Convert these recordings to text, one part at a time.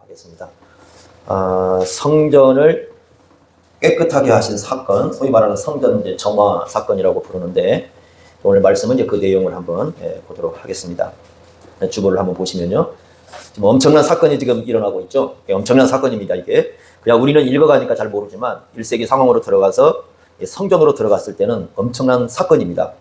하겠습니다. 성전을 깨끗하게 하신 사건, 소위 말하는 성전 이제 정화 사건이라고 부르는데, 오늘 말씀은 이제 그 내용을 한번 보도록 하겠습니다. 주보를 한번 보시면요, 지금 엄청난 사건이 지금 일어나고 있죠. 엄청난 사건입니다. 이게 그냥 우리는 읽어가니까 잘 모르지만 1세기 상황으로 들어가서 성전으로 들어갔을 때는 엄청난 사건입니다.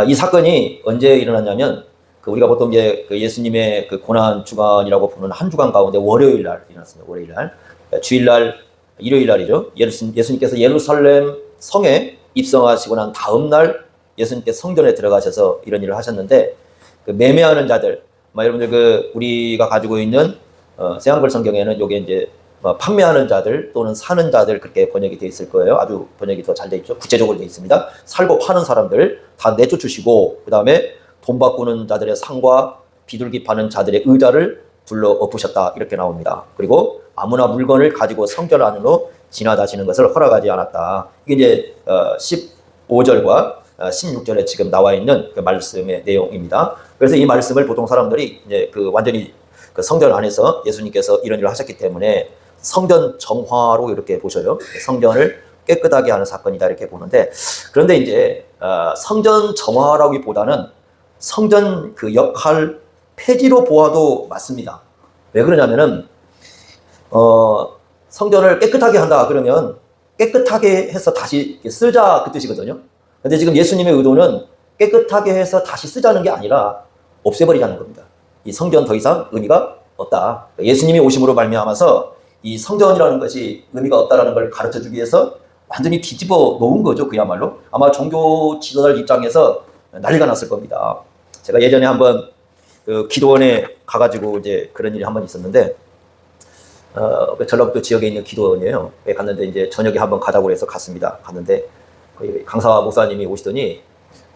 이 사건이 언제 일어났냐면, 우리가 보통 이제 예수님의 고난 주간이라고 부르는 한 주간 가운데 월요일 날 일어났습니다. 월요일 날, 주일날, 일요일 날이죠. 예수님께서 예루살렘 성에 입성하시고 난 다음 날 예수님께서 성전에 들어가셔서 이런 일을 하셨는데, 매매하는 자들, 여러분들 우리가 가지고 있는 새한글 성경에는 요게 이제 판매하는 자들 또는 사는 자들 그렇게 번역이 되어 있을 거예요. 아주 번역이 더 잘 되어 있죠. 구체적으로 되어 있습니다. 살고 파는 사람들 다 내쫓으시고, 그 다음에 돈 바꾸는 자들의 상과 비둘기 파는 자들의 의자를 둘러 엎으셨다, 이렇게 나옵니다. 그리고 아무나 물건을 가지고 성전 안으로 지나다니는 것을 허락하지 않았다. 이게 이제 15절과 16절에 지금 나와 있는 그 말씀의 내용입니다. 그래서 이 말씀을 보통 사람들이 이제 완전히 성전 안에서 예수님께서 이런 일을 하셨기 때문에 성전 정화로 이렇게 보셔요. 성전을 깨끗하게 하는 사건이다, 이렇게 보는데, 그런데 이제 성전 정화라기보다는 성전 역할 폐지로 보아도 맞습니다. 왜 그러냐면은 성전을 깨끗하게 한다 그러면 깨끗하게 해서 다시 쓰자, 그 뜻이거든요. 근데 지금 예수님의 의도는 깨끗하게 해서 다시 쓰자는 게 아니라 없애버리자는 겁니다. 이 성전 더 이상 의미가 없다. 예수님이 오심으로 말미암아서 이 성전이라는 것이 의미가 없다라는 걸 가르쳐주기 위해서 완전히 뒤집어 놓은 거죠. 그야말로 아마 종교 지도자들 입장에서 난리가 났을 겁니다. 제가 예전에 한번 기도원에 가가지고 이제 그런 일이 한번 있었는데, 전라북도 지역에 있는 기도원이에요. 갔는데 이제 저녁에 한번 가자고 해서 갔습니다. 갔는데 강사 목사님이 오시더니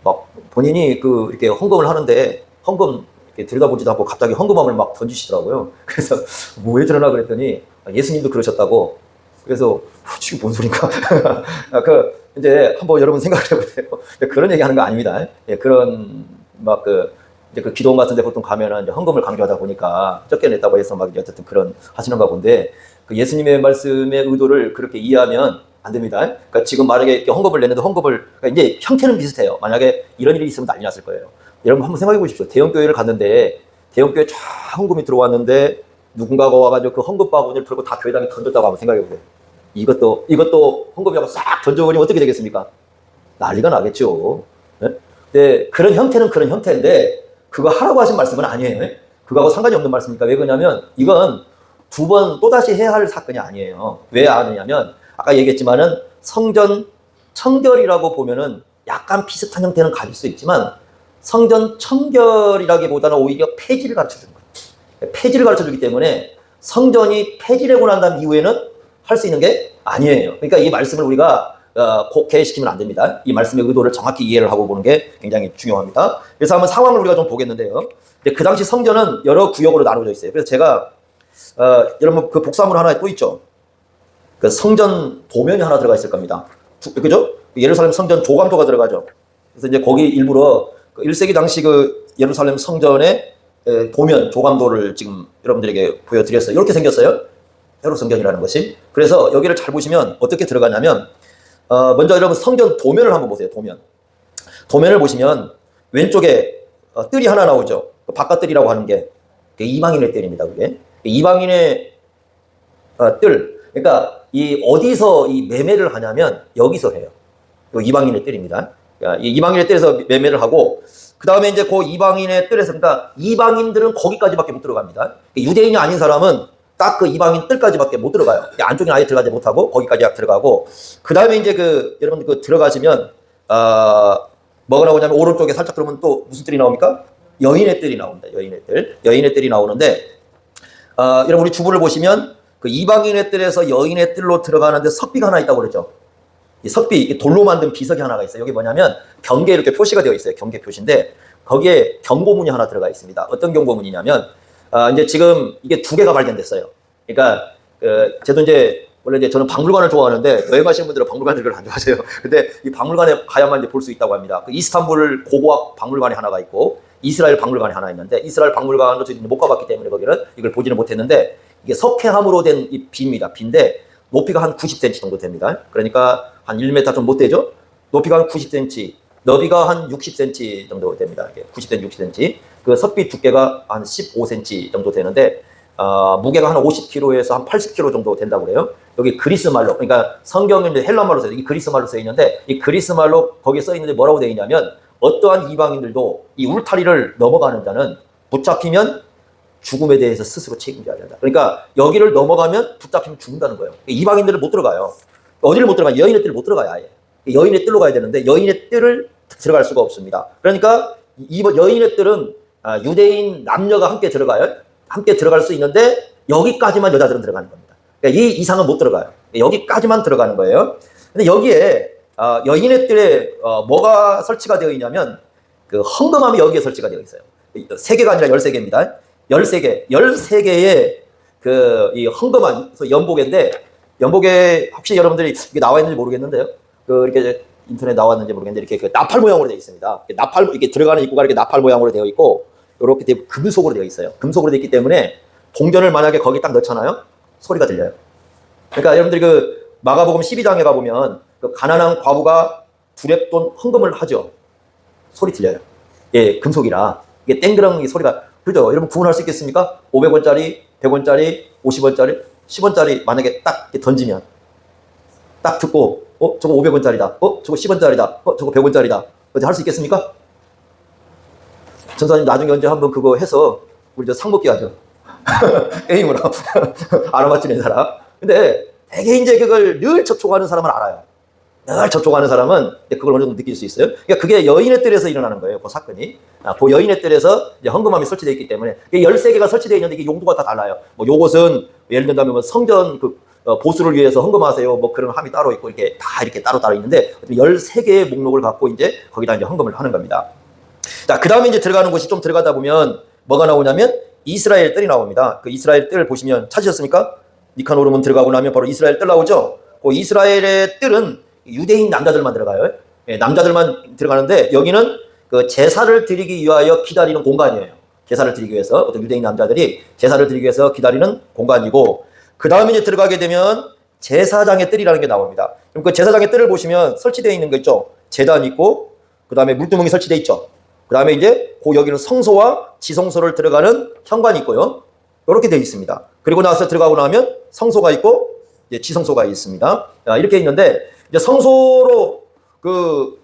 막 본인이 이렇게 헌금을 하는데 헌금 이렇게 들여다보지도 않고 갑자기 헌금함을 막 던지시더라고요. 그래서 뭐 왜 저러나 그랬더니 예수님도 그러셨다고. 그래서 지금 뭔 소린가? 이제 한번 여러분 생각을 해보세요. 그런 얘기 하는 거 아닙니다. 그런 이제 기도원 같은 데 보통 가면은 이제 헌금을 강조하다 보니까 적게 냈다고 해서 막 어쨌든 그런 하시는가 본데, 예수님의 말씀의 의도를 그렇게 이해하면 안 됩니다. 그러니까 지금 만약에 이렇게 헌금을 냈는데 그러니까 이제 형태는 비슷해요. 만약에 이런 일이 있으면 난리 났을 거예요. 여러분 한번 생각해 보십시오. 대형교회를 갔는데 대형교회 쫙 헌금이 들어왔는데 누군가가 와가지고 그 헌금 바구니를 들고 다 교회당에 던졌다고 한번 생각해 보세요. 이것도 헌금이라고 싹 던져버리면 어떻게 되겠습니까? 난리가 나겠죠. 네? 그런 형태는 그런 형태인데 그거 하라고 하신 말씀은 아니에요. 그거하고 상관이 없는 말씀이니까. 왜 그러냐면 이건 두 번 또다시 해야 할 사건이 아니에요. 왜 아니냐면 아까 얘기했지만은 성전 청결이라고 보면은 약간 비슷한 형태는 가질 수 있지만 성전 청결이라기보다는 오히려 폐지를 가르쳐주는 거예요. 폐지를 가르쳐주기 때문에 성전이 폐지되고 난 다음 이후에는 할 수 있는 게 아니에요. 그러니까 이 말씀을 우리가 곡해시키면 안 됩니다. 이 말씀의 의도를 정확히 이해를 하고 보는 게 굉장히 중요합니다. 그래서 한번 상황을 우리가 좀 보겠는데요. 그 당시 성전은 여러 구역으로 나누어져 있어요. 그래서 제가 여러분 복사물 하나 또 있죠. 성전 도면이 하나 들어가 있을 겁니다. 그죠? 예루살렘 성전 조감도가 들어가죠. 그래서 이제 거기 일부러 1세기 당시 예루살렘 성전의 도면 조감도를 지금 여러분들에게 보여드렸어요. 이렇게 생겼어요. 세로 성전이라는 것이. 그래서 여기를 잘 보시면 어떻게 들어가냐면, 먼저 여러분 성전 도면을 한번 보세요. 도면을 보시면 왼쪽에 뜰이 하나 나오죠. 바깥뜰이라고 하는 게 이방인의 뜰입니다. 그게 이방인의 뜰. 그러니까 어디서 이 매매를 하냐면 여기서 해요. 이방인의 뜰입니다. 이 이방인의 뜰에서 매매를 하고, 그 다음에 이제 이방인의 뜰에서, 그러니까 이방인들은 거기까지밖에 못 들어갑니다. 유대인이 아닌 사람은 딱 이방인 뜰까지밖에 못 들어가요. 안쪽에 아예 들어가지 못하고 거기까지 여러분 들어가시면 뭐가 나오냐면 오른쪽에 살짝 들어오면 또 무슨 뜰이 나옵니까? 여인의 뜰이 나옵니다. 여인의 뜰이 나오는데, 여러분 우리 주부를 보시면 이방인의 뜰에서 여인의 뜰로 들어가는데 석비가 하나 있다고 그랬죠. 이 석비, 돌로 만든 비석이 하나가 있어요. 여기 뭐냐면 경계 이렇게 표시가 되어 있어요. 경계 표시인데 거기에 경고문이 하나 들어가 있습니다. 어떤 경고문이냐면, 이제 지금 이게 두 개가 발견됐어요. 그러니까 저도 원래 저는 박물관을 좋아하는데 여행 가시는 분들은 박물관을 별로 안 좋아하세요. 근데 이 박물관에 가야만 볼 수 있다고 합니다. 이스탄불 고고학 박물관이 하나가 있고 이스라엘 박물관이 하나 있는데, 이스라엘 박물관도 저희 못 가봤기 때문에 거기를 이걸 보지는 못했는데, 이게 석회암으로 된 이 비입니다. 비인데 높이가 한 90cm 정도 됩니다. 그러니까 한 1m 좀 못 되죠? 높이가 한 90cm, 너비가 한 60cm 정도 됩니다. 이게 90cm, 60cm. 그 섭비 두께가 한 15cm 정도 되는데 무게가 한 50kg에서 한 80kg 정도 된다고 그래요. 여기 그리스 말로, 그러니까 성경은 이제 헬라 말로 써 있는데, 이 그리스 말로 써 있는데, 이 그리스 말로 거기에 써 있는데 뭐라고 되어 있냐면, 어떠한 이방인들도 이 울타리를 넘어가는 자는 붙잡히면 죽음에 대해서 스스로 책임져야 된다. 그러니까 여기를 넘어가면 붙잡히면 죽는다는 거예요. 이방인들은 못 들어가요. 어디를 못 들어가요? 여인의 뜰을 못 들어가요, 아예. 여인의 뜰로 가야 되는데 여인의 뜰을 들어갈 수가 없습니다. 그러니까 이 여인의 뜰은 유대인 남녀가 함께 들어가요. 함께 들어갈 수 있는데 여기까지만 여자들은 들어가는 겁니다. 그러니까 이 이상은 못 들어가요. 여기까지만 들어가는 거예요. 근데 여기에 여인의 뜰에 뭐가 설치가 되어 있냐면 그 헌금함이 여기에 설치가 되어 있어요. 3개가 아니라 13개입니다. 13개의 그 이 헌금함, 연복인데, 연복에 혹시 여러분들이 이게 나와 있는지 모르겠는데요. 그 이렇게 인터넷 나왔는지 모르겠는데 이렇게 그 나팔 모양으로 되어 있습니다. 나팔, 이렇게 들어가는 입구가 이렇게 나팔 모양으로 되어 있고, 이렇게 금속으로 되어 있어요. 금속으로 되어 있기 때문에 동전을 만약에 거기 딱 넣잖아요. 소리가 들려요. 그러니까 여러분들이 그 마가복음 12장에 가보면 그 가난한 과부가 두렙돈 헌금을 하죠. 소리 들려요. 예, 금속이라. 이게 땡그랑이 소리가, 그죠? 여러분 구분할 수 있겠습니까? 500원짜리, 100원짜리, 50원짜리, 10원짜리 만약에 딱 던지면 딱 듣고, 저거 500원짜리다. 저거 10원짜리다. 저거 100원짜리다. 어디 할 수 있겠습니까? 전사님 나중에 언제 한번 그거 해서 우리 저 상복기 하죠. 게임으로. 알아맞히는 사람. 근데 되게 이제 그걸 늘 접촉하는 사람은 알아요. 늘 접촉하는 사람은 그걸 어느 정도 느낄 수 있어요. 그러니까 그게 여인의 뜰에서 일어나는 거예요. 그 사건이. 그 여인의 뜰에서 이제 헌금함이 설치되어 있기 때문에 13개가 설치되어 있는데 이게 용도가 다 달라요. 뭐 요것은 예를 들면 뭐 성전 그 보수를 위해서 헌금하세요. 뭐 그런 함이 따로 있고 이렇게 다 이렇게 따로 있는데 13개의 목록을 갖고 이제 거기다 이제 헌금을 하는 겁니다. 자, 그 다음에 이제 들어가는 곳이 좀 들어가다 보면 뭐가 나오냐면 이스라엘 뜰이 나옵니다. 그 이스라엘 뜰 보시면 찾으셨습니까? 니카노름은 들어가고 나면 바로 이스라엘 뜰 나오죠? 그 이스라엘의 뜰은 유대인 남자들만 들어가요. 예, 남자들만 들어가는데 여기는 그 제사를 드리기 위하여 기다리는 공간이에요. 제사를 드리기 위해서 어떤 유대인 남자들이 제사를 드리기 위해서 기다리는 공간이고, 그 다음에 이제 들어가게 되면 제사장의 뜰이라는 게 나옵니다. 그럼 그 제사장의 뜰을 보시면 설치되어 있는 거 있죠? 제단 있고, 그 다음에 물두멍이 설치되어 있죠? 그 다음에 이제 여기는 성소와 지성소를 들어가는 현관이 있고요. 이렇게 되어 있습니다. 그리고 나서 들어가고 나면 성소가 있고 이제 지성소가 있습니다. 이렇게 있는데 이제 성소로 그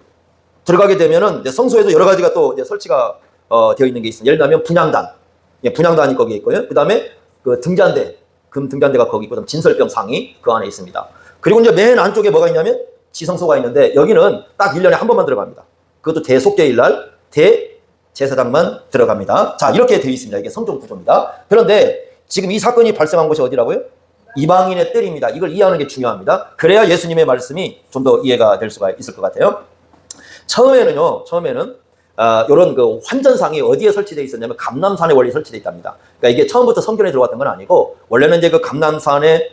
들어가게 되면은 이제 성소에도 여러 가지가 또 이제 설치가 되어 있는 게 있습니다. 예를 들면 분향단, 분향단이 거기에 있고요. 그 다음에 그 등잔대, 금 등잔대가 거기 있고, 진설병 상이 그 안에 있습니다. 그리고 이제 맨 안쪽에 뭐가 있냐면 지성소가 있는데 여기는 딱 1년에 한 번만 들어갑니다. 그것도 대속죄일 날 대제사장만 들어갑니다. 자, 이렇게 되어 있습니다. 이게 성전 구조입니다. 그런데 지금 이 사건이 발생한 곳이 어디라고요? 이방인의 뜰입니다. 이걸 이해하는 게 중요합니다. 그래야 예수님의 말씀이 좀 더 이해가 될 수가 있을 것 같아요. 처음에는 이런 그 환전상이 어디에 설치되어 있었냐면 감람산에 원래 설치되어 있답니다. 그러니까 이게 처음부터 성전에 들어왔던 건 아니고 원래는 이제 그 감람산에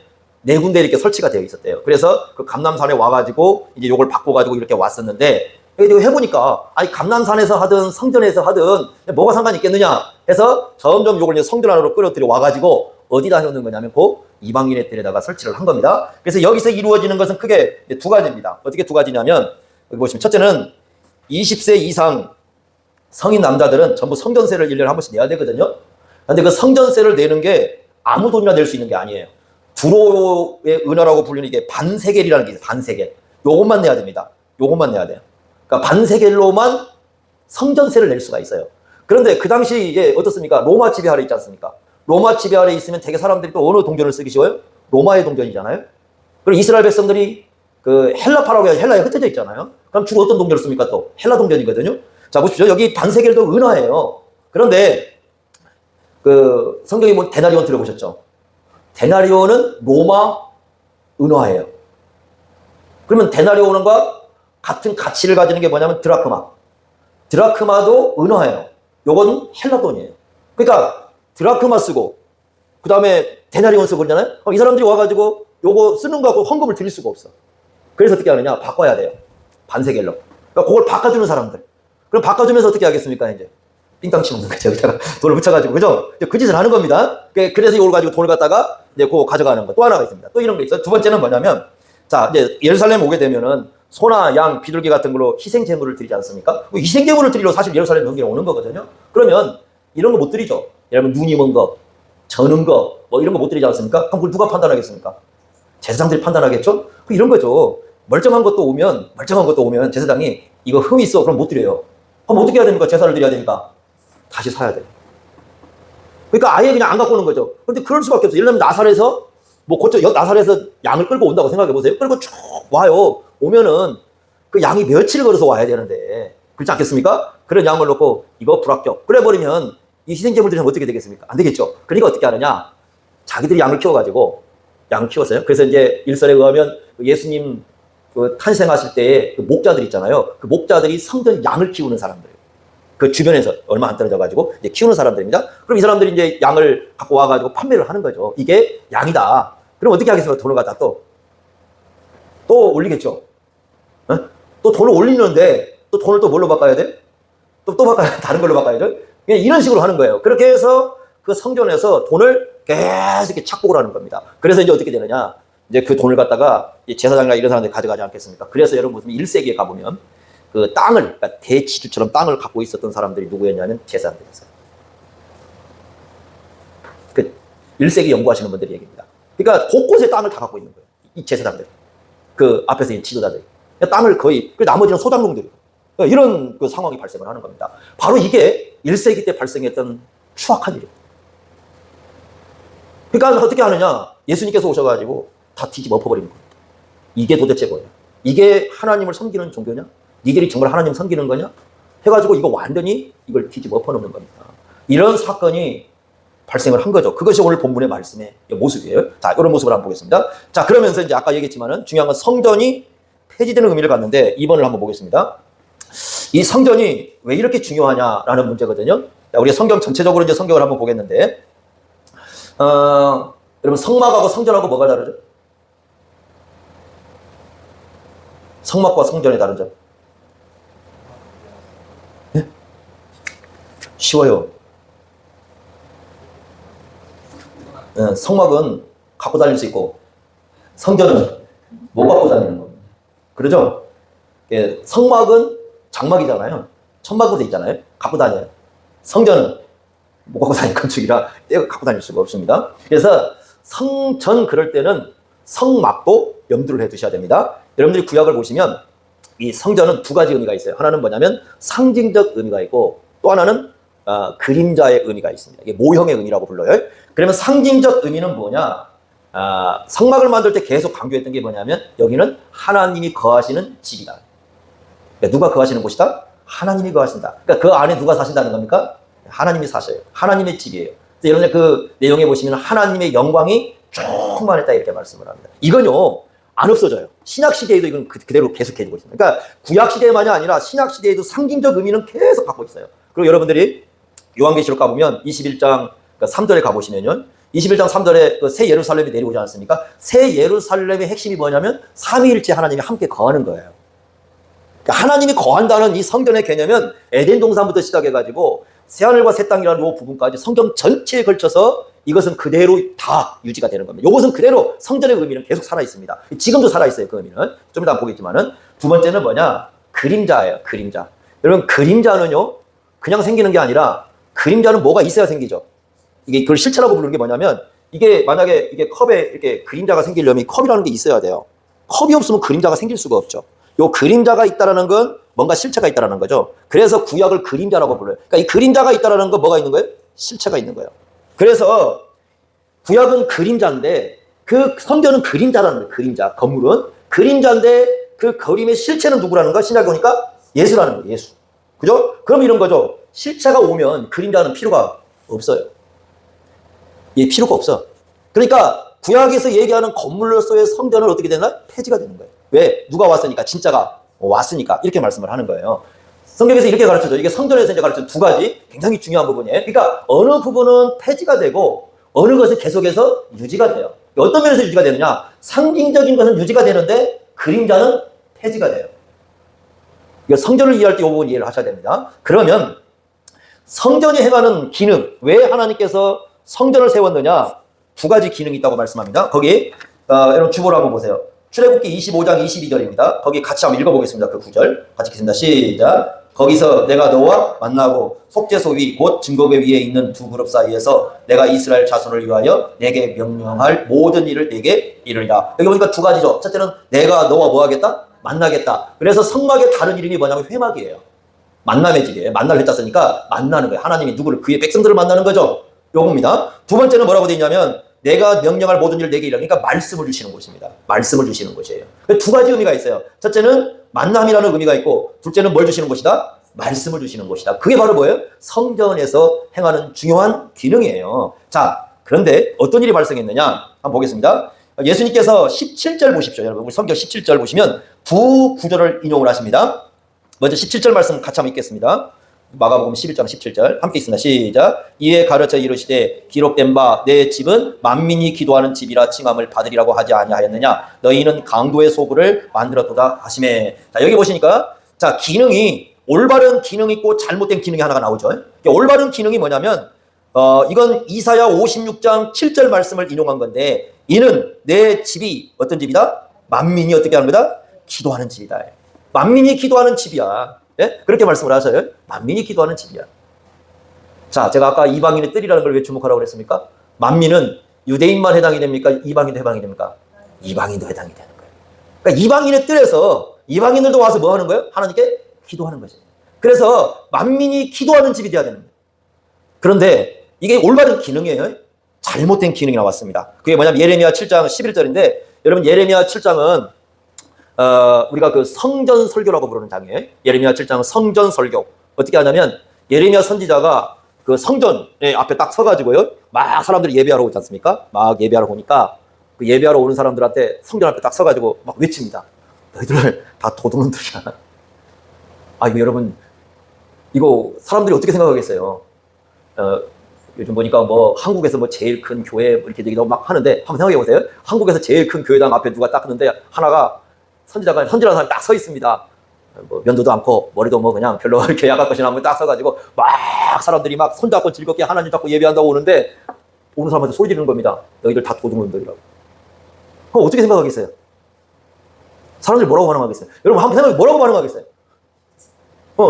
4군데 이렇게 설치가 되어 있었대요. 그래서 그 감람산에 와가지고 이제 요걸 바꿔가지고 이렇게 왔었는데, 이거 해보니까 아니 감람산에서 하든 성전에서 하든 뭐가 상관이 있겠느냐 해서 점점 요걸 이제 성전 안으로 끌어들여 와가지고 어디다 해놓는 거냐면 그 이방인의 뜰에다가 설치를 한 겁니다. 그래서 여기서 이루어지는 것은 크게 2가지입니다. 어떻게 2가지냐면 여기 보시면 첫째는 20세 이상 성인 남자들은 전부 성전세를 1년에 한 번씩 내야 되거든요. 근데 그 성전세를 내는 게 아무 돈이나 낼 수 있는 게 아니에요. 두로의 은화라고 불리는 이게 반세겔이라는 게 있어요. 반세겔. 요것만 내야 됩니다. 요것만 내야 돼요. 그러니까 반세겔로만 성전세를 낼 수가 있어요. 그런데 그 당시에 어떻습니까? 로마 지배 아래 있지 않습니까? 로마 지배 아래 있으면 되게 사람들이 또 어느 동전을 쓰기 쉬워요? 로마의 동전이잖아요. 그리고 이스라엘 백성들이 그 헬라파라고 해서 헬라에 흩어져 있잖아요. 그럼 주로 어떤 동전을 씁니까? 또 헬라 동전이거든요. 자, 보십시오. 여기 반세겔도 은화예요. 그런데 그 성경에 뭐 데나리온 들어보셨죠? 데나리온은 로마 은화예요. 그러면 데나리온과 같은 가치를 가지는 게 뭐냐면 드라크마. 드라크마도 은화예요. 요건 헬라 돈이에요. 그러니까 드라크마 쓰고 그 다음에 데나리온 쓰고 그러잖아요. 그럼 이 사람들이 와가지고 요거 쓰는 거 갖고 헌금을 드릴 수가 없어. 그래서 어떻게 하느냐? 바꿔야 돼요. 반세겔로. 그러니까 그걸 바꿔주는 사람들. 그럼 바꿔주면서 어떻게 하겠습니까? 이제 삥땅 치는 거죠. 여기다가 돈을 붙여가지고, 그죠? 그 짓을 하는 겁니다. 그래서 이걸 가지고 돈을 갖다가 이제 그거 가져가는 거. 또 하나가 있습니다. 또 이런 게 있어요. 두 번째는 뭐냐면, 자, 이제 예루살렘 오게 되면은 소나 양, 비둘기 같은 걸로 희생 제물을 드리지 않습니까? 희생 제물을 드리러 사실 예루살렘 여기에 오는 거거든요. 그러면 이런 거 못 드리죠. 여러분 눈 익은 거, 저는 거, 뭐 이런 거 못 드리지 않습니까? 그럼 그걸 누가 판단하겠습니까? 제사장들이 판단하겠죠? 이런 거죠. 멀쩡한 것도 오면 제사장이 이거 흠이 있어. 그럼 못 드려요. 그럼 어떻게 해야 됩니까? 제사를 드려야 되니까 다시 사야 돼요. 그러니까 아예 그냥 안 갖고 오는 거죠. 그런데 그럴 수밖에 없어요. 예를 들면 나사렛에서 나사렛에서 양을 끌고 온다고 생각해 보세요. 끌고 쭉 와요. 오면은 그 양이 며칠 걸어서 와야 되는데 그렇지 않겠습니까? 그런 양을 놓고 이거 불합격. 그래 버리면 이 희생제물들이 어떻게 되겠습니까? 안 되겠죠. 그러니까 어떻게 하느냐? 자기들이 양을 키워가지고 양을 키웠어요. 그래서 이제 일설에 의하면 예수님 그 탄생하실 때에 그 목자들 있잖아요. 그 목자들이 성전 양을 키우는 사람들이에요. 그 주변에서 얼마 안 떨어져가지고 이제 키우는 사람들입니다. 그럼 이 사람들이 이제 양을 갖고 와가지고 판매를 하는 거죠. 이게 양이다. 그럼 어떻게 하겠습니까? 돈을 갖다 또 올리겠죠. 어? 또 돈을 올리는데 또 돈을 또 뭘로 바꿔야 돼? 또 바꿔야 다른 걸로 바꿔야죠. 이런 식으로 하는 거예요. 그렇게 해서 그 성전에서 돈을 계속 이렇게 착복을 하는 겁니다. 그래서 이제 어떻게 되느냐? 이제 그 돈을 갖다가 제사장이나 이런 사람들이 가져가지 않겠습니까? 그래서 여러분 보시면 1세기에 가보면 그 땅을, 그러니까 대지주처럼 땅을 갖고 있었던 사람들이 누구였냐면 제사장들이었어요. 그 1세기 연구하시는 분들의 얘기입니다. 그러니까 곳곳에 땅을 다 갖고 있는 거예요. 이 제사장들. 그 앞에서 있는 지도자들이. 땅을 거의, 그 나머지는 소작농들이. 그러니까 이런 그 상황이 발생을 하는 겁니다. 바로 이게 1세기 때 발생했던 추악한 일이에요. 그러니까 어떻게 하느냐? 예수님께서 오셔가지고 다 뒤집어 엎어버리는 겁니다. 이게 도대체 뭐야? 이게 하나님을 섬기는 종교냐? 니들이 정말 하나님 섬기는 거냐? 해가지고 이거 완전히 이걸 뒤집어 엎어놓는 겁니다. 이런 사건이 발생을 한 거죠. 그것이 오늘 본문의 말씀의 모습이에요. 자, 이런 모습을 한번 보겠습니다. 자, 그러면서 이제 아까 얘기했지만은 중요한 건 성전이 폐지되는 의미를 갖는데 2번을 한번 보겠습니다. 이 성전이 왜 이렇게 중요하냐라는 문제거든요. 자, 우리가 성경 전체적으로 이제 성경을 한번 보겠는데, 여러분 성막하고 성전하고 뭐가 다르죠? 성막과 성전의 다른 점. 네? 쉬워요. 성막은 갖고 다닐 수 있고 성전은 못 갖고 다니는 겁니다. 그러죠? 성막은 장막이잖아요. 천막으로 돼 있잖아요. 갖고 다녀요. 성전은 못 갖고 다니는 건축이라 갖고 다닐 수가 없습니다. 그래서 성전 그럴 때는 성막도 염두를 해 두셔야 됩니다. 여러분들이 구약을 보시면 이 성전은 두 가지 의미가 있어요. 하나는 뭐냐면 상징적 의미가 있고 또 하나는 그림자의 의미가 있습니다. 이게 모형의 의미라고 불러요. 그러면 상징적 의미는 뭐냐? 성막을 만들 때 계속 강조했던 게 뭐냐면 여기는 하나님이 거하시는 집이다. 그러니까 누가 거하시는 곳이다? 하나님이 거하신다. 그러니까 그 안에 누가 사신다는 겁니까? 하나님이 사셔요. 하나님의 집이에요. 여러분들 그 내용에 보시면 하나님의 영광이 충만했다 이렇게 말씀을 합니다. 이건요 안 없어져요. 신약 시대에도 이건 그대로 계속해지고 있습니다. 그러니까 구약 시대만이 아니라 신약 시대에도 상징적 의미는 계속 갖고 있어요. 그리고 여러분들이 요한계시록 가보면 21장 3절에 가보시면요 21장 3절에 그 새 예루살렘이 내려오지 않습니까? 새 예루살렘의 핵심이 뭐냐면 삼위일체 하나님이 함께 거하는 거예요. 그러니까 하나님이 거한다는 이 성전의 개념은 에덴 동산부터 시작해가지고 새하늘과 새 땅이라는 이 부분까지 성경 전체에 걸쳐서 이것은 그대로 다 유지가 되는 겁니다. 이것은 그대로 성전의 의미는 계속 살아있습니다. 지금도 살아있어요. 그 의미는. 좀 이따 보겠지만은 두 번째는 뭐냐? 그림자예요. 그림자. 여러분 그림자는요 그냥 생기는 게 아니라 그림자는 뭐가 있어야 생기죠. 이게 그걸 실체라고 부르는 게 뭐냐면 이게 만약에 이게 컵에 이렇게 그림자가 생기려면 이 컵이라는 게 있어야 돼요. 컵이 없으면 그림자가 생길 수가 없죠. 요 그림자가 있다라는 건 뭔가 실체가 있다라는 거죠. 그래서 구약을 그림자라고 불러요. 그러니까 이 그림자가 있다라는 건 뭐가 있는 거예요? 실체가 있는 거예요. 그래서 구약은 그림자인데 그 성전은 그림자라는 거예요. 그림자. 건물은 그림자인데 그 그림의 실체는 누구라는 거? 신약에 보니까 예수라는 거예요. 예수. 그죠? 그럼 이런 거죠. 실체가 오면 그림자는 필요가 없어요. 예, 필요가 없어. 그러니까 구약에서 얘기하는 건물로서의 성전은 어떻게 되나? 폐지가 되는 거예요. 왜? 누가 왔으니까, 진짜가 왔으니까 이렇게 말씀을 하는 거예요. 성경에서 이렇게 가르쳐줘. 이게 성전에서 이제 가르쳐준 두 가지 굉장히 중요한 부분이에요. 그러니까 어느 부분은 폐지가 되고 어느 것은 계속해서 유지가 돼요. 어떤 면에서 유지가 되느냐? 상징적인 것은 유지가 되는데 그림자는 폐지가 돼요. 이거 성전을 이해할 때 이 부분 이해를 하셔야 됩니다. 그러면 성전이 행하는 기능, 왜 하나님께서 성전을 세웠느냐? 두 가지 기능이 있다고 말씀합니다. 거기 여러분 주보를 한번 보세요. 출애굽기 25장 22절입니다. 거기 같이 한번 읽어보겠습니다. 그 구절 같이 읽겠습니다. 시작. 거기서 내가 너와 만나고 속죄소 위 곧 증거궤 위에 있는 두 그룹 사이에서 내가 이스라엘 자손을 위하여 내게 명령할 모든 일을 내게 이르리라. 여기 보니까 두 가지죠. 첫째는 내가 너와 뭐 하겠다? 만나겠다. 그래서 성막의 다른 이름이 뭐냐면 회막이에요. 만남의 집이에요. 만날 했다 쓰니까 만나는 거예요. 하나님이 누구를? 그의 백성들을 만나는 거죠. 요겁니다. 두 번째는 뭐라고 되어 있냐면 내가 명령할 모든 일을 내게 이르라. 그러니까 말씀을 주시는 곳입니다. 말씀을 주시는 곳이에요. 두 가지 의미가 있어요. 첫째는 만남이라는 의미가 있고 둘째는 뭘 주시는 곳이다? 말씀을 주시는 곳이다. 그게 바로 뭐예요? 성전에서 행하는 중요한 기능이에요. 자, 그런데 어떤 일이 발생했느냐? 한번 보겠습니다. 예수님께서 17절 보십시오. 여러분, 우리 성경 17절 보시면 두 구절을 인용을 하십니다. 먼저 17절 말씀 같이 한번 읽겠습니다. 마가복음 11장 17절 함께 있습니다. 시작. 이에 가르쳐 이르시되 기록된 바 내 집은 만민이 기도하는 집이라 칭함을 받으리라고 하지 아니하였느냐? 너희는 강도의 소굴을 만들었도다 하시매. 자, 여기 보시니까 자, 기능이 올바른 기능이 있고 잘못된 기능이 하나가 나오죠. 올바른 기능이 뭐냐면 이건 이사야 56장 7절 말씀을 인용한 건데 이는 내 집이 어떤 집이다? 만민이 어떻게 하는 거다? 기도하는 집이다. 만민이 기도하는 집이야. 예? 그렇게 말씀을 하셔요. 만민이 기도하는 집이야. 자, 제가 아까 이방인의 뜰이라는 걸 왜 주목하라고 그랬습니까? 만민은 유대인만 해당이 됩니까? 이방인도 해당이 됩니까? 이방인도 해당이 되는 거예요. 그러니까 이방인의 뜰에서 이방인들도 와서 뭐 하는 거예요? 하나님께 기도하는 거죠. 그래서 만민이 기도하는 집이 돼야 되는 거예요. 그런데 이게 올바른 기능이에요. 잘못된 기능이 나왔습니다. 그게 뭐냐면 예레미야 7장 11절인데 여러분 예레미야 7장은 우리가 그 성전 설교라고 부르는 장이에요. 예레미야 7장은 성전 설교. 어떻게 하냐면 예레미야 선지자가 그 성전 앞에 딱 서가지고요. 막 사람들이 예배하러 오지 않습니까? 막 예배하러 오니까 그 예배하러 오는 사람들한테 성전 앞에 딱 서가지고 막 외칩니다. 너희들 다 도둑놈들이야. 아, 이거 여러분, 이거 사람들이 어떻게 생각하겠어요? 요즘 보니까 뭐 한국에서 뭐 제일 큰 교회 뭐 이렇게 얘기도 막 하는데 한번 생각해 보세요. 한국에서 제일 큰 교회당 앞에 누가 딱 있는데 하나가 선지라는 사람이 딱 서 있습니다. 뭐 면도도 않고 머리도 뭐 그냥 별로 이렇게 야간 것이나 한번 딱 서가지고 막 사람들이 막 손잡고 즐겁게 하나님 잡고 예배한다고 오는데 오는 사람한테 소리 지르는 겁니다. 너희들 다 도둑놈들이라고. 그럼 어떻게 생각하겠어요? 사람들이 뭐라고 반응하겠어요? 여러분 한번 생각해 뭐라고 반응하겠어요?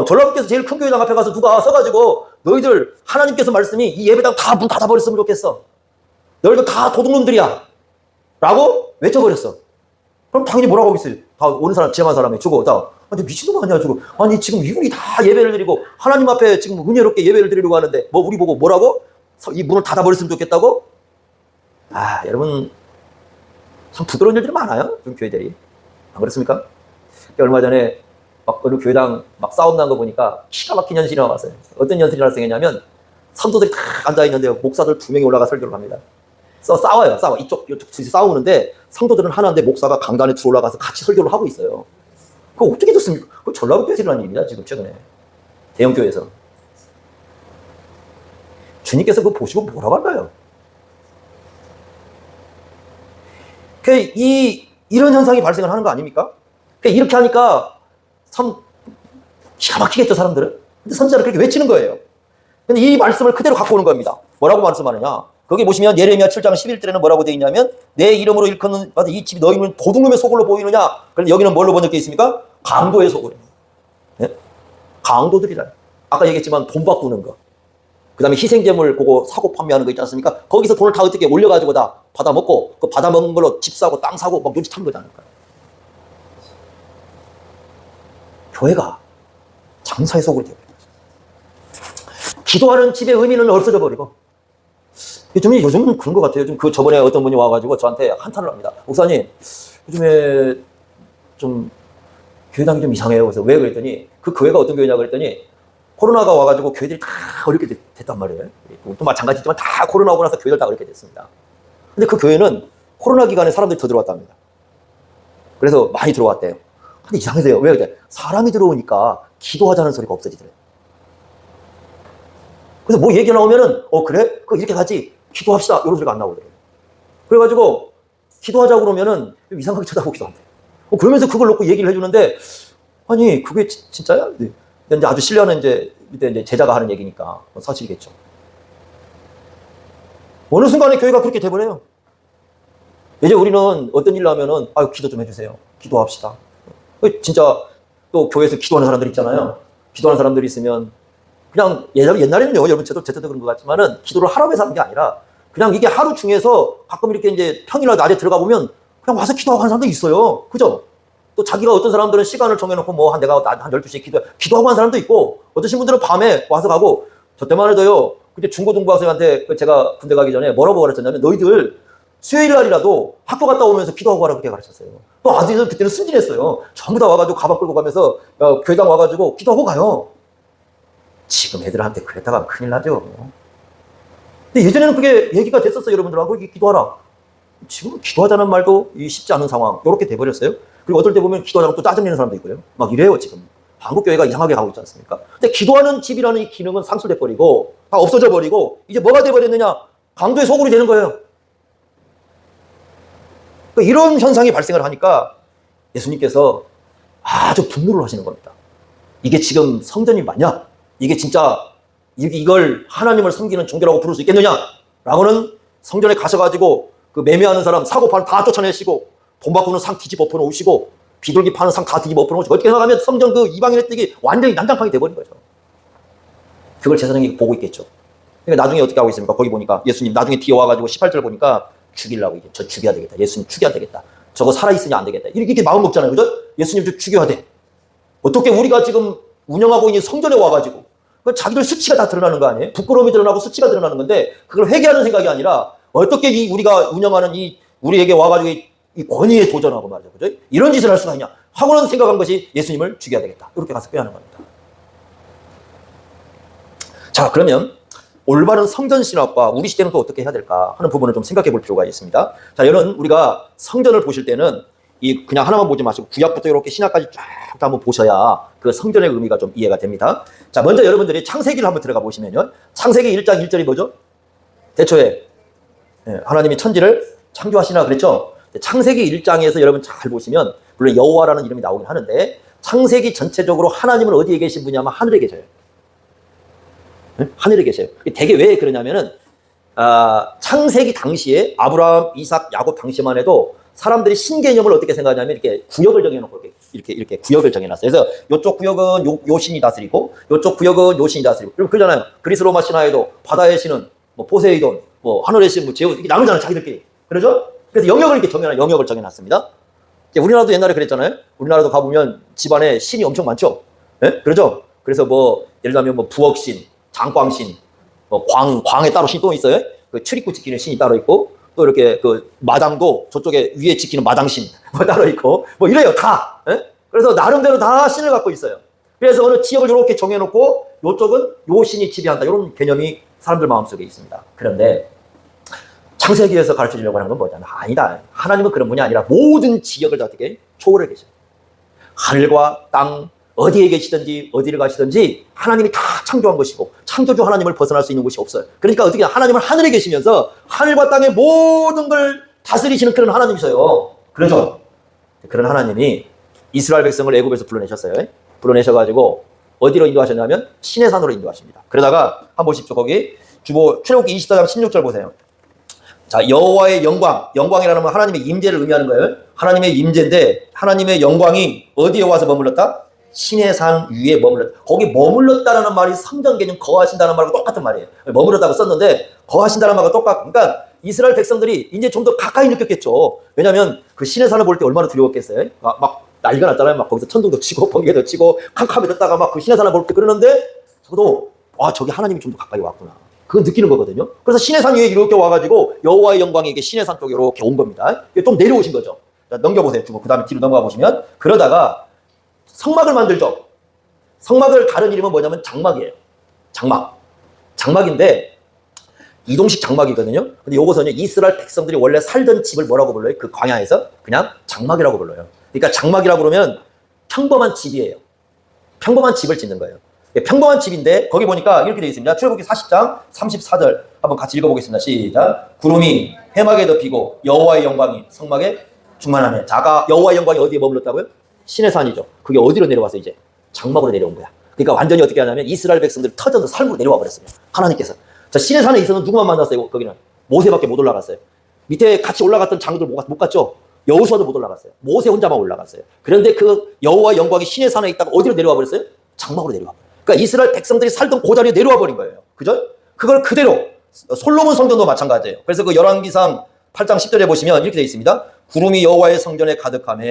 전라북도에서 제일 큰 교회당 앞에 가서 누가 서가지고 너희들 하나님께서 말씀이 이 예배당 다 문 닫아버렸으면 좋겠어. 너희들 다 도둑놈들이야. 라고 외쳐버렸어. 그럼 당연히 뭐라고 하겠어요? 다 오는 사람, 지향한 사람이 주고, 다. 아니, 미친놈 아니야, 주고. 아니, 지금 이분이 다 예배를 드리고, 하나님 앞에 지금 은혜롭게 예배를 드리려고 하는데, 뭐, 우리 보고 뭐라고? 이 문을 닫아버렸으면 좋겠다고? 아, 여러분, 참 부끄러운 일들이 많아요. 좀 교회들이. 안 그렇습니까? 얼마 전에 막 어느 교회당 막 싸움 난 거 보니까 기가 막힌 현실이 나왔어요. 어떤 현실이 발생했냐면, 성도들이 다 앉아있는데, 목사들 2명이 올라가 설교를 합니다. 싸워요. 이쪽 싸우는데 성도들은 하나인데 목사가 강단에 들어올라가서 같이 설교를 하고 있어요. 그거 어떻게 됐습니까? 그거 전라북도에서 일어난 일입니다. 지금 최근에 대형교회에서 주님께서 그거 보시고 뭐라고 할까요? 이런 현상이 발생을 하는 거 아닙니까? 이렇게 하니까 참 기가 막히겠죠, 사람들은. 근데 선지자는 그렇게 외치는 거예요. 근데 이 말씀을 그대로 갖고 오는 겁니다. 뭐라고 말씀하느냐? 거기 보시면 예레미야 7장 11절에는 뭐라고 되어 있냐면 내 이름으로 일컫는 이 집이 너희는 도둑놈의 소굴로 보이느냐? 그런데 여기는 뭘로 번역되어 있습니까? 강도의 소굴. 네? 강도들이라. 아까 얘기했지만 돈 바꾸는 거. 그 다음에 희생제물 보고 사고 판매하는 거 있지 않습니까? 거기서 돈을 다 어떻게 올려가지고 다 받아먹고 그 받아먹은 걸로 집 사고 땅 사고 막 눈치타는 거잖아요. 교회가 장사의 소굴이 되어버린 거죠. 기도하는 집의 의미는 없어져 버리고 요즘은 그런 것 같아요. 요즘 저번에 어떤 분이 와가지고 저한테 한탄을 합니다. 목사님, 요즘에 좀 교회당이 좀 이상해요. 그래서 왜 그랬더니 그 교회가 어떤 교회냐 그랬더니 코로나가 와가지고 교회들이 다 어렵게 됐단 말이에요. 또 마찬가지지만 다 코로나 오고 나서 교회들 다 어렵게 됐습니다. 근데 그 교회는 코로나 기간에 사람들이 더 들어왔답니다. 그래서 많이 들어왔대요. 근데 이상해요. 왜 그래? 사람이 들어오니까 기도하자는 소리가 없어지더래요. 그래서 뭐 얘기 나오면은 그래? 이렇게 가지. 기도합시다. 이런 소리가 안 나오더래요. 그래가지고 기도하자고 그러면은 이상하게 쳐다보기도 한대요. 그러면서 그걸 놓고 얘기를 해주는데 아니 그게 진짜야? 근데 이제 아주 신뢰하는 이제 밑에 이제 제자가 하는 얘기니까 사실이겠죠. 어느 순간에 교회가 그렇게 돼버려요. 이제 우리는 어떤 일을 하면은, 아유, 기도 좀 해주세요. 기도합시다. 진짜 또 교회에서 기도하는 사람들 있잖아요. 기도하는 사람들이 있으면 그냥 옛날에는요, 여러분 저도 그런 것 같지만은 기도를 하라고 해서 하는 게 아니라 그냥 이게 하루 중에서 가끔 이렇게 이제 평일날 낮에 들어가 보면 그냥 와서 기도하고 하는 사람도 있어요. 그죠? 또 자기가 어떤 사람들은 시간을 정해놓고 뭐 내가 한 12시에 기도하고 하는 사람도 있고, 어떠신 분들은 밤에 와서 가고. 저 때만 해도요, 그때 중고등부 학생한테 제가 군대 가기 전에 뭐라고 가르쳤냐면, 너희들 수요일 날이라도 학교 갔다 오면서 기도하고 가라고 그렇게 가르쳤어요. 또 아들들 그때는 순진했어요. 전부 다 와가지고 가방 끌고 가면서 교회당 와가지고 기도하고 가요. 지금 애들한테 그랬다가 큰일 나죠. 근데 예전에는 그게 얘기가 됐었어요. 여러분들하고 기도하라. 지금 기도하자는 말도 쉽지 않은 상황, 이렇게 돼버렸어요. 그리고 어떨 때 보면 기도하자고 또 짜증내는 사람도 있고요. 막 이래요. 지금 한국교회가 이상하게 가고 있지 않습니까? 근데 기도하는 집이라는 이 기능은 상실돼 버리고 다 없어져 버리고, 이제 뭐가 돼버렸느냐, 강도의 소굴이 되는 거예요. 그러니까 이런 현상이 발생을 하니까 예수님께서 아주 분노를 하시는 겁니다. 이게 지금 성전이 맞냐? 이게 진짜 이걸 하나님을 섬기는 종교라고 부를 수 있겠느냐? 라고는 성전에 가셔가지고 그 매매하는 사람, 사고 파는 다 쫓아내시고, 돈 바꾸는 상 뒤집어 엎어놓으시고, 비둘기 파는 상 다 뒤집어 엎어놓으시고, 어떻게 생각하면 성전 그 이방인의 뜻이 완전히 난장판이 돼버린 거죠. 그걸 제사장이 보고 있겠죠. 그러니까 나중에 어떻게 하고 있습니까? 거기 보니까 예수님 나중에 뒤에 와가지고 18절 보니까 죽이려고, 이제 저 죽여야 되겠다. 예수님 죽여야 되겠다. 저거 살아있으니 안 되겠다. 이렇게 마음 먹잖아요. 그죠? 예수님 좀 죽여야 돼. 어떻게 우리가 지금 운영하고 있는 성전에 와가지고, 자기들 수치가 다 드러나는 거 아니에요? 부끄러움이 드러나고 수치가 드러나는 건데, 그걸 회개하는 생각이 아니라 어떻게 우리가 운영하는 우리에게 와가지고 이 권위에 도전하고 말이죠. 그죠? 이런 짓을 할 수가 있냐 하고는 생각한 것이 예수님을 죽여야 되겠다. 이렇게 가서 꾀하는 겁니다. 자, 그러면 올바른 성전신학과 우리 시대는 또 어떻게 해야 될까 하는 부분을 좀 생각해 볼 필요가 있습니다. 자, 여러분, 우리가 성전을 보실 때는 그냥 하나만 보지 마시고 구약부터 이렇게 신약까지 쫙 한번 보셔야 그 성전의 의미가 좀 이해가 됩니다. 자, 먼저 여러분들이 창세기를 한번 들어가 보시면요, 창세기 1장 1절이 뭐죠? 대초에 하나님이 천지를 창조하시나 그랬죠? 창세기 1장에서 여러분 잘 보시면 물론 여호와라는 이름이 나오긴 하는데, 창세기 전체적으로 하나님은 어디에 계신 분이냐면 하늘에 계셔요. 하늘에 계셔요. 되게 왜 그러냐면은 창세기 당시에 아브라함, 이삭, 야곱 당시만 해도 사람들이 신개념을 어떻게 생각하냐면 이렇게 구역을 정해놓고 이렇게 구역을 정해놨어요. 그래서 이쪽 구역은 요 신이 다스리고, 이쪽 구역은 요 신이 다스리고. 그럼 그러잖아요. 그리스 로마 신화에도 바다의 신은 뭐 포세이돈, 뭐 하늘의 신, 뭐 제우스, 이렇게 나누잖아요. 자기들끼리. 그러죠? 그래서 영역을 이렇게 영역을 정해놨습니다. 우리나라도 옛날에 그랬잖아요. 우리나라도 가보면 집안에 신이 엄청 많죠. 예? 그러죠? 그래서 뭐 예를 들면 뭐 부엌신, 장광신, 뭐 광에 따로 신이 또 있어요. 그 출입구 지키는 신이 따로 있고, 또 이렇게 그 마당도 저쪽에 위에 지키는 마당신 뭐 따로 있고, 뭐 이래요. 다. 예? 그래서 나름대로 다 신을 갖고 있어요. 그래서 어느 지역을 이렇게 정해놓고 요쪽은 요 신이 지배한다, 이런 개념이 사람들 마음속에 있습니다. 그런데 창세기에서 가르쳐주려고 하는 건 뭐냐면, 아니다. 하나님은 그런 분이 아니라 모든 지역을 다 어떻게 초월해 계셔요. 하늘과 땅, 어디에 계시든지 어디를 가시든지 하나님이 다 창조한 것이고, 창조주 하나님을 벗어날 수 있는 곳이 없어요. 그러니까 어떻게 하나님은 하늘에 계시면서 하늘과 땅의 모든 걸 다스리시는 그런 하나님이셔요. 그래서 그런 하나님이 이스라엘 백성을 애굽에서 불러내셨어요. 불러내셔가지고 어디로 인도하셨냐면 시내산으로 인도하십니다. 그러다가 한번 보십시오. 거기 출애굽기 24장 16절 보세요. 자, 여호와의 영광이라는 건 하나님의 임재를 의미하는 거예요. 하나님의 임재인데, 하나님의 영광이 어디에 와서 머물렀다? 시내산 위에 머물렀다. 거기 머물렀다라는 말이 성전 개념 거하신다는 말하고 똑같은 말이에요. 머물렀다고 썼는데 거하신다는 말과 똑같고, 그러니까 이스라엘 백성들이 이제 좀 더 가까이 느꼈겠죠. 왜냐하면 그 시내산을 볼 때 얼마나 두려웠겠어요. 막 난리가 났잖아요. 막 거기서 천둥도 치고 번개도 치고 캄캄해 졌다가 막 그 시내산을 볼 때 그러는데, 저도 저기 하나님이 좀 더 가까이 왔구나, 그건 느끼는 거거든요. 그래서 시내산 위에 이렇게 와가지고 여호와의 영광이 이게 시내산 쪽에 이렇게 온 겁니다. 좀 내려오신 거죠. 자, 넘겨보세요. 그 다음에 뒤로 넘어가 보시면, 그러다가 성막을 만들죠. 성막을 다른 이름은 뭐냐면 장막이에요. 장막인데 이동식 장막이거든요. 근데 요것은요, 이스라엘 백성들이 원래 살던 집을 뭐라고 불러요? 그 광야에서 그냥 장막이라고 불러요. 그러니까 장막이라고 그러면 평범한 집이에요. 평범한 집을 짓는 거예요. 평범한 집인데 거기 보니까 이렇게 되어 있습니다. 출애굽기 40장 34절 한번 같이 읽어보겠습니다. 시작. 구름이 해막에 덮이고 여호와의 영광이 성막에 충만하네. 자가 여호와의 영광이 어디에 머물렀다고요? 시내산이죠. 그게 어디로 내려와서 이제 장막으로 내려온 거야. 그러니까 완전히 어떻게 하냐면 이스라엘 백성들이 터져서 삶으로 내려와 버렸어요. 하나님께서. 자, 신의 산에 있어서 누구만 만났어요? 거기는 모세밖에 못 올라갔어요. 밑에 같이 올라갔던 장로들 못 갔죠? 여호수아도 못 올라갔어요. 모세 혼자만 올라갔어요. 그런데 그 여호와 영광이 신의 산에 있다가 어디로 내려와 버렸어요? 장막으로 내려와. 그러니까 이스라엘 백성들이 살던 그 자리에 내려와 버린 거예요. 그죠? 그걸 그대로 솔로몬 성전도 마찬가지예요. 그래서 그 열왕기상 8장 10절에 보시면 이렇게 되어 있습니다. 구름이 여호와의 성전에 가득하며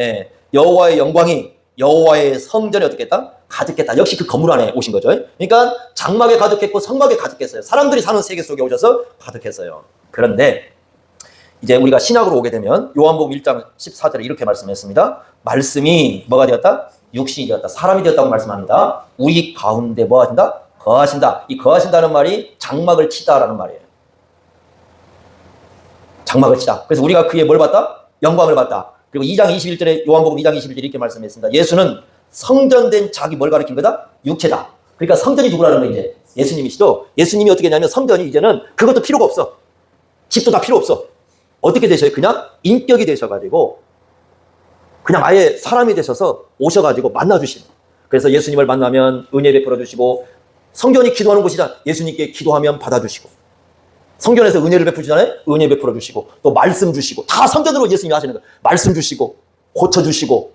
여호와의 영광이 여호와의 성전에 어떻게 했다? 가득했다. 역시 그 건물 안에 오신 거죠. 그러니까 장막에 가득했고 성막에 가득했어요. 사람들이 사는 세계 속에 오셔서 가득했어요. 그런데 이제 우리가 신약으로 오게 되면 요한복음 1장 14절에 이렇게 말씀했습니다. 말씀이 뭐가 되었다? 육신이 되었다. 사람이 되었다고 말씀합니다. 우리 가운데 뭐 하신다? 거하신다. 이 거하신다는 말이 장막을 치다라는 말이에요. 장막을 치다. 그래서 우리가 그의 뭘 봤다? 영광을 봤다. 그리고 2장 21절에 요한복음 2장 21절에 이렇게 말씀했습니다. 예수는 성전된 자기 뭘 가리킨 거다? 육체다. 그러니까 성전이 누구라는 거예요? 이제 예수님이시죠. 예수님이 어떻게 했냐면 성전이 이제는 그것도 필요가 없어. 집도 다 필요 없어. 어떻게 되셔요? 그냥 인격이 되셔가지고 그냥 아예 사람이 되셔서 오셔가지고 만나주시는. 그래서 예수님을 만나면 은혜 베풀어 주시고, 성전이 기도하는 곳이잖아요. 예수님께 기도하면 받아주시고, 성전에서 은혜를 베푸시잖아요. 은혜 베풀어 주시고, 또 말씀 주시고, 다 성전으로 예수님이 하시는 거예요. 말씀 주시고, 고쳐주시고,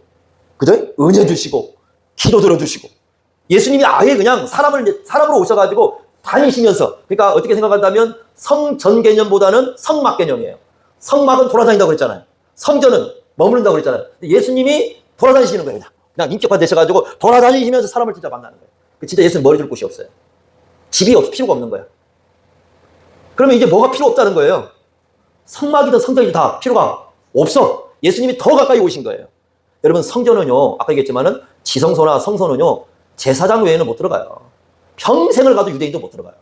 그죠? 은혜 주시고, 기도 들어주시고. 예수님이 아예 그냥 사람으로 오셔가지고 다니시면서, 그러니까 어떻게 생각한다면 성전 개념보다는 성막 개념이에요. 성막은 돌아다닌다고 그랬잖아요. 성전은 머무른다고 그랬잖아요. 예수님이 돌아다니시는 거예요. 그냥 인격화 되셔가지고 돌아다니시면서 사람을 진짜 만나는 거예요. 진짜 예수는 머리 둘 곳이 없어요. 집이 필요가 없는 거예요. 그러면 이제 뭐가 필요 없다는 거예요? 성막이든 성전이든 다 필요가 없어. 예수님이 더 가까이 오신 거예요. 여러분, 성전은요, 아까 얘기했지만은 지성소나 성소는요, 제사장 외에는 못 들어가요. 평생을 가도 유대인도 못 들어가요.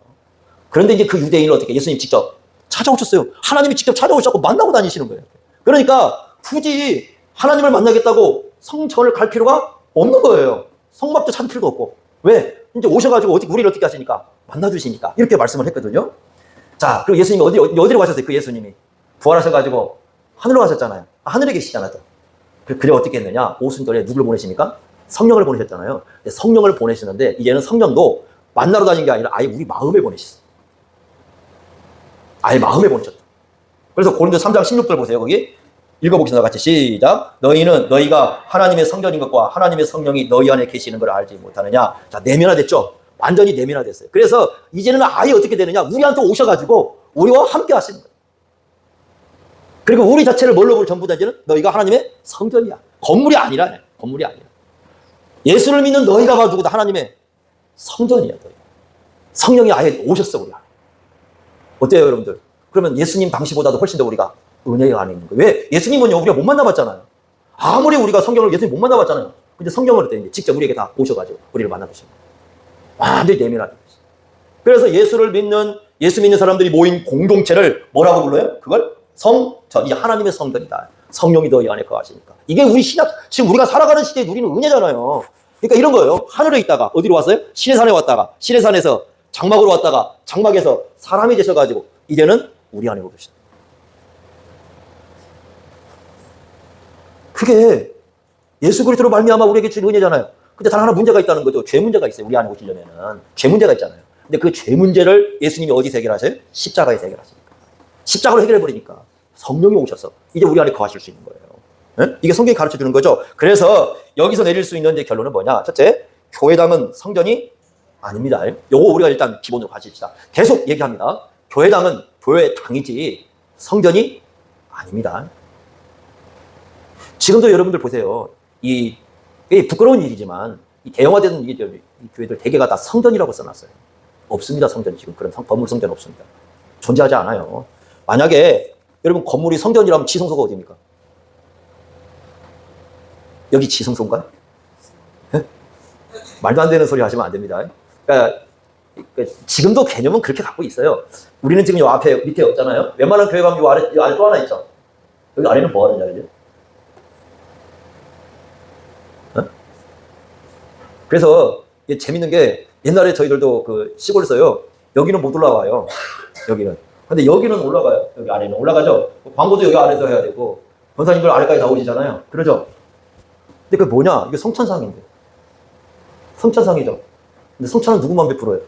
그런데 이제 그 유대인을 어떻게 예수님 직접 찾아오셨어요. 하나님이 직접 찾아오셨고 만나고 다니시는 거예요. 그러니까 굳이 하나님을 만나겠다고 성전을 갈 필요가 없는 거예요. 성막도 찾을 필요도 없고. 왜? 이제 오셔가지고 우리를 어떻게 하시니까? 만나주시니까. 이렇게 말씀을 했거든요. 자, 그리고 예수님이 어디로 가셨어요? 그 예수님이. 부활하셔가지고 하늘로 가셨잖아요. 하늘에 계시잖아요. 그래 어떻게 했느냐? 오순절에 누굴 보내십니까? 성령을 보내셨잖아요. 성령을 보내시는데 이제는 성령도 만나러 다닌 게 아니라 아예 우리 마음에 보내셨어요. 아예 마음에 보내셨다. 그래서 고린도 3장 16절 보세요. 거기 읽어보겠습니다. 같이 시작. 너희가 하나님의 성전인 것과 하나님의 성령이 너희 안에 계시는 걸 알지 못하느냐. 자, 내면화됐죠. 완전히 내면화됐어요. 그래서 이제는 아예 어떻게 되느냐. 우리한테 오셔가지고 우리와 함께 하시는 거예요. 그리고 우리 자체를 뭘로 볼 전부 다 이제는 너희가 하나님의 성전이야. 건물이 아니라. 예수를 믿는 너희가 봐 누구다? 하나님의 성전이야. 너희. 성령이 아예 오셨어. 우리 안에. 어때요, 여러분들? 그러면 예수님 당시보다도 훨씬 더 우리가 은혜 안에 있는 거예요. 왜? 예수님은요, 우리가 못 만나봤잖아요. 아무리 우리가 성경을 예수님 못 만나봤잖아요. 근데 성경을 때 직접 우리에게 다 오셔가지고 우리를 만나주신 거예요. 완전히 내면하게. 그래서 예수 믿는 사람들이 모인 공동체를 뭐라고 불러요? 그걸 성전, 이제 하나님의 성전이다. 성령이 너희 안에 거하시니까. 이게 우리 지금 우리가 살아가는 시대에 누리는 은혜잖아요. 그러니까 이런 거예요. 하늘에 있다가 어디로 왔어요? 신의 산에 왔다가, 신의 산에서 장막으로 왔다가, 장막에서 사람이 되셔가지고 이제는 우리 안에 오셨다. 그게 예수 그리스도로 말미암아 우리에게 준 은혜잖아요. 근데 단 하나 문제가 있다는 거죠. 죄 문제가 있어요. 우리 안에 오시려면은 죄 문제가 있잖아요. 근데 그 죄 문제를 예수님이 어디서 해결하세요? 십자가에서 해결하시니까. 십자가로 해결해 버리니까 성령이 오셔서 이제 우리 안에 거하실 수 있는 거예요. 네? 이게 성경이 가르쳐 주는 거죠. 그래서 여기서 내릴 수 있는 이제 결론은 뭐냐? 첫째, 교회당은 성전이 아닙니다. 요거 우리가 일단 기본으로 가십시다. 계속 얘기합니다. 교회당은 교회당이지 성전이 아닙니다. 지금도 여러분들 보세요. 이 부끄러운 일이지만 이 대형화된 이 교회들 대개가 다 성전이라고 써놨어요. 없습니다. 성전 지금 그런 건물 성전 없습니다. 존재하지 않아요. 만약에 여러분 건물이 성전이라면 지성소가 어디입니까? 여기 지성소인가요? 네? 말도 안 되는 소리 하시면 안 됩니다. 그러니까 지금도 개념은 그렇게 갖고 있어요. 우리는 지금 요 앞에 밑에 없잖아요. 웬만한 교회 가면 요 아래 또 하나 있죠. 여기 아래는 뭐 하는 자리죠? 그래서 이게 재밌는 게 옛날에 저희들도 그 시골에서요. 여기는 못 올라와요. 여기는. 근데 여기는 올라가요. 여기 아래는 올라가죠. 광고도 여기 아래서 해야 되고 권사님들 아래까지 다 오시잖아요. 그러죠. 근데 그게 뭐냐? 이게 성찬상인데. 성찬상이죠. 근데 성찬은 누구만 베풀어요?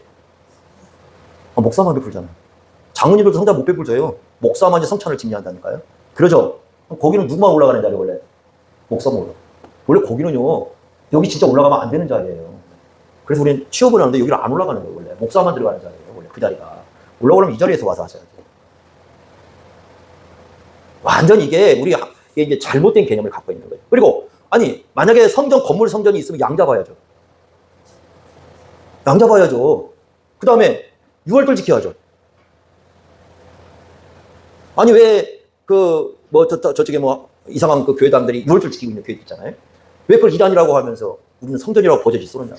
목사만 베풀잖아요. 장로님들도 성찬 못 베풀져요. 목사만 이제 성찬을 집례한다니까요. 그러죠? 거기는 누구만 올라가는 자리 원래? 목사만 올라. 원래 거기는요, 여기 진짜 올라가면 안 되는 자리예요. 그래서 우리는 취업을 하는데 여기를 안 올라가는 거예요. 원래 목사만 들어가는 자리예요. 원래 그 자리가. 올라오려면 이 자리에서 와서 하셔야죠. 완전 이게 이제 잘못된 개념을 갖고 있는 거예요. 그리고 아니 만약에 건물 성전이 있으면 양 잡아야죠. 양 잡아야죠. 그 다음에 유월절 지켜야죠. 아니 왜 저쪽에 이상한 그 교회당들이 유월절 지키고 있는 교회 있잖아요. 왜 그걸 이단이라고 하면서 우리는 성전이라고 버젓이 쏘느냐.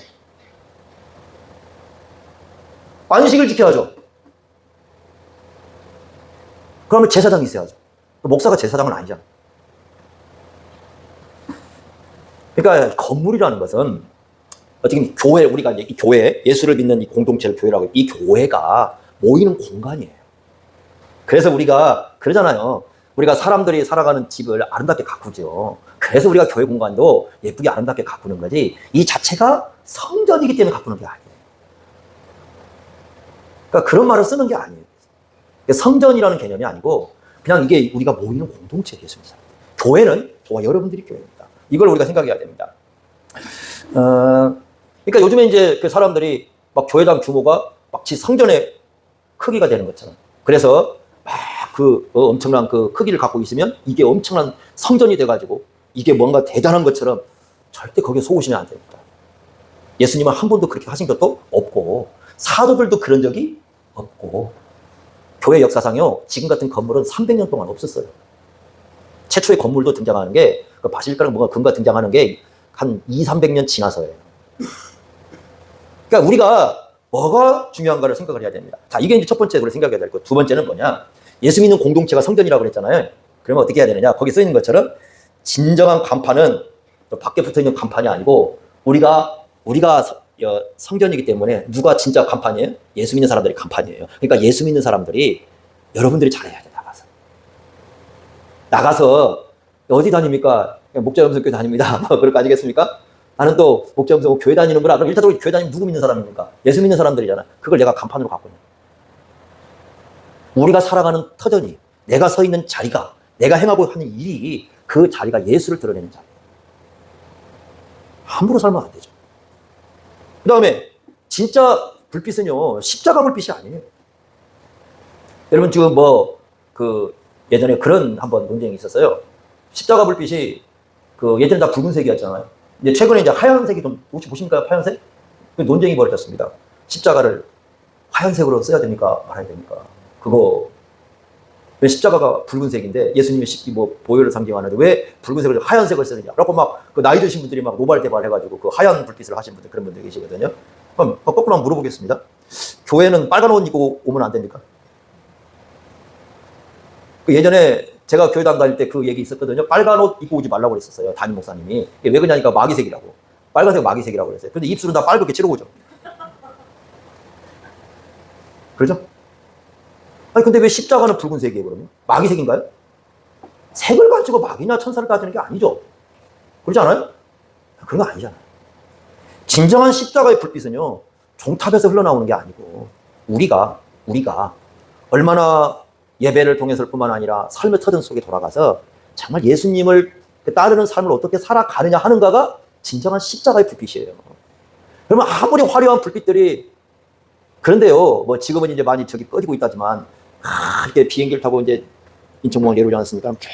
안식을 지켜야죠. 그러면 제사장이 있어야죠. 목사가 제사장은 아니잖아. 그러니까 건물이라는 것은 어떻게 교회, 우리가 이제 이 교회, 예수를 믿는 이 공동체를 교회라고 해요. 이 교회가 모이는 공간이에요. 그래서 우리가 그러잖아요. 우리가 사람들이 살아가는 집을 아름답게 가꾸죠. 그래서 우리가 교회 공간도 예쁘게 아름답게 가꾸는 거지, 이 자체가 성전이기 때문에 가꾸는 게 아니에요. 그러니까 그런 말을 쓰는 게 아니에요. 성전이라는 개념이 아니고 그냥 이게 우리가 모이는 공동체예요. 예수님. 교회는 저와 여러분들이 교회입니다. 이걸 우리가 생각해야 됩니다. 그러니까 요즘에 이제 그 사람들이 막 교회당 규모가 마치 성전의 크기가 되는 것처럼, 그래서 막 엄청난 그 크기를 갖고 있으면 이게 엄청난 성전이 돼가지고 이게 뭔가 대단한 것처럼, 절대 거기에 속으시면 안 됩니다. 예수님은 한 번도 그렇게 하신 적도 없고 사도들도 그런 적이 없고, 교회 역사상요 지금 같은 건물은 300년 동안 없었어요. 최초의 건물도 등장하는 게 그 바실가랑 뭔가 근가 등장하는 게 한 200~300년 지나서예요. 그러니까 우리가 뭐가 중요한가를 생각을 해야 됩니다. 자, 이게 이제 첫 번째 우리 생각해야 될 것. 두 번째는 뭐냐? 예수 믿는 공동체가 성전이라고 그랬잖아요. 그러면 어떻게 해야 되느냐? 거기 써 있는 것처럼 진정한 간판은 밖에 붙어 있는 간판이 아니고 우리가 성전이기 때문에 누가 진짜 간판이에요? 예수 믿는 사람들이 간판이에요. 그러니까 예수 믿는 사람들이 여러분들이 잘해야 돼. 나가서 어디 다닙니까? 목자염성교회 다닙니다. 그럴 거 아니겠습니까? 나는 또 목자염성 교회 다니는구나. 그럼 일단적으로 교회 다니면 누구 믿는 사람입니까? 예수 믿는 사람들이잖아. 그걸 내가 간판으로 갖고 있는. 우리가 살아가는 터전이, 내가 서 있는 자리가, 내가 행하고 하는 일이 그 자리가 예수를 드러내는 자리. 함부로 살면 안 되죠. 그 다음에 진짜 불빛은요 십자가 불빛이 아니에요. 여러분 지금 예전에 그런 한번 논쟁이 있었어요. 십자가 불빛이 예전에 다 붉은색이었잖아요. 이제 최근에 이제 하얀색이 좀, 혹시 보십니까? 하얀색? 논쟁이 벌어졌습니다. 십자가를 하얀색으로 써야 됩니까? 말아야 됩니까? 왜 십자가가 붉은색인데 예수님의 보혈을 상징하는데 왜 붉은색을 하얀색을 쓰느냐? 그래갖고 나이 드신 분들이 노발대발 해가지고 그 하얀 불빛을 하신 분들, 그런 분들 계시거든요. 그럼 거꾸로 한번 물어보겠습니다. 교회는 빨간 옷 입고 오면 안 됩니까? 예전에 제가 교회당 다닐 때 그 얘기 있었거든요. 빨간 옷 입고 오지 말라고 그랬었어요. 담임 목사님이. 왜 그러냐니까 마귀색이라고. 빨간색 마귀색이라고 그랬어요. 근데 입술은 다 빨갛게 칠하고 오죠. 그러죠? 아니 근데 왜 십자가는 붉은색이에요 그러면? 마귀색인가요? 색을 가지고 마귀나 천사를 따지는 게 아니죠. 그렇지 않아요? 그런 거 아니잖아요. 진정한 십자가의 불빛은요 종탑에서 흘러나오는 게 아니고 우리가 얼마나 예배를 통해서일 뿐만 아니라 삶의 터전 속에 돌아가서 정말 예수님을 따르는 삶을 어떻게 살아가느냐 하는가가 진정한 십자가의 불빛이에요. 그러면 아무리 화려한 불빛들이, 그런데요, 지금은 이제 많이 꺼지고 있다지만, 이렇게 비행기를 타고 이제 인천공항 내려오지 않습니까? 쫙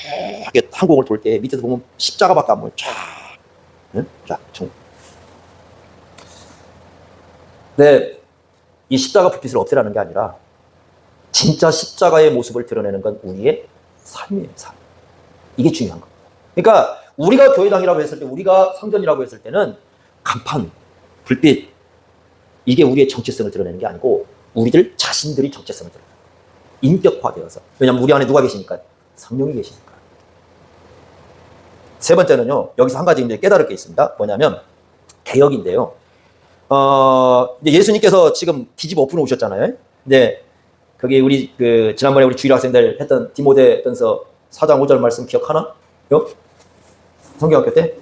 항공을 돌 때 밑에서 보면 십자가밖에 안 보여. 쫙. 네, 이 십자가 불빛을 없애라는 게 아니라 진짜 십자가의 모습을 드러내는 건 우리의 삶이에요, 삶. 이게 중요한 겁니다. 그러니까 우리가 교회당이라고 했을 때, 우리가 성전이라고 했을 때는 간판, 불빛, 이게 우리의 정체성을 드러내는 게 아니고 우리들 자신들이 정체성을 드러내는 거예요. 인격화되어서. 왜냐하면 우리 안에 누가 계시니까? 성령이 계시니까. 세 번째는요, 여기서 한 가지 이제 깨달을 게 있습니다. 뭐냐면 개혁인데요. 이제 예수님께서 지금 뒤집어 엎어 놓으셨잖아요. 근데 거기 우리 지난번에 우리 주일 학생들 했던 디모데전서 4장 5절 말씀 기억하나? 성경학교 때?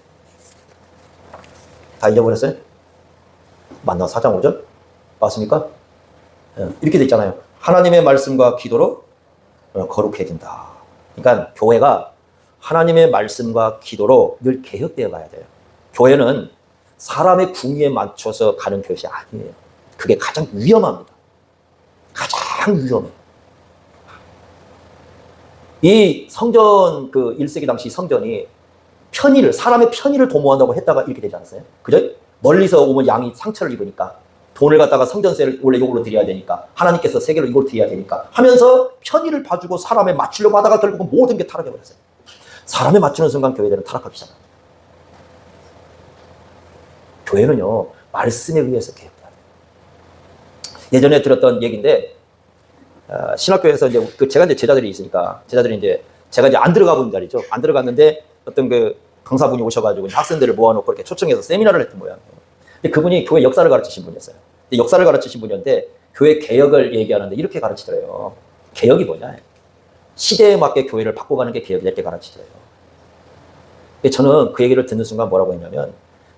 다 잊어버렸어요? 맞나? 4장 5절? 맞습니까? 이렇게 돼 있잖아요. 하나님의 말씀과 기도로 거룩해진다. 그러니까 교회가 하나님의 말씀과 기도로 늘 개혁되어 가야 돼요. 교회는 사람의 궁리에 맞춰서 가는 것이 아니에요. 그게 가장 위험합니다. 가장 위험해요. 이 성전, 그 1세기 당시 성전이 사람의 편의를 도모한다고 했다가 이렇게 되지 않았어요? 그죠? 멀리서 오면 양이 상처를 입으니까 돈을 갖다가 성전세를 원래 이걸로 드려야 되니까 하나님께서 세계로 이걸 드려야 되니까 하면서 편의를 봐주고 사람에 맞추려고 하다가 결국은 모든 게 타락해버렸어요. 사람에 맞추는 순간 교회들은 타락하기 시작합니다. 교회는요, 말씀에 의해서 개혁돼야 돼요. 예전에 들었던 얘기인데, 신학교에서 제가 이제 제자들이 있으니까, 제가 이제 안 들어가 본 자리죠. 안 들어갔는데, 어떤 그 강사분이 오셔가지고 학생들을 모아놓고 이렇게 초청해서 세미나를 했던 모양이에요. 근데 그분이 교회 역사를 가르치신 분이었어요. 역사를 가르치신 분이었는데, 교회 개혁을 얘기하는데 이렇게 가르치더래요. 개혁이 뭐냐? 시대에 맞게 교회를 바꿔가는 게 개혁이다, 이렇게 가르치더래요. 저는 그 얘기를 듣는 순간 뭐라고 했냐면,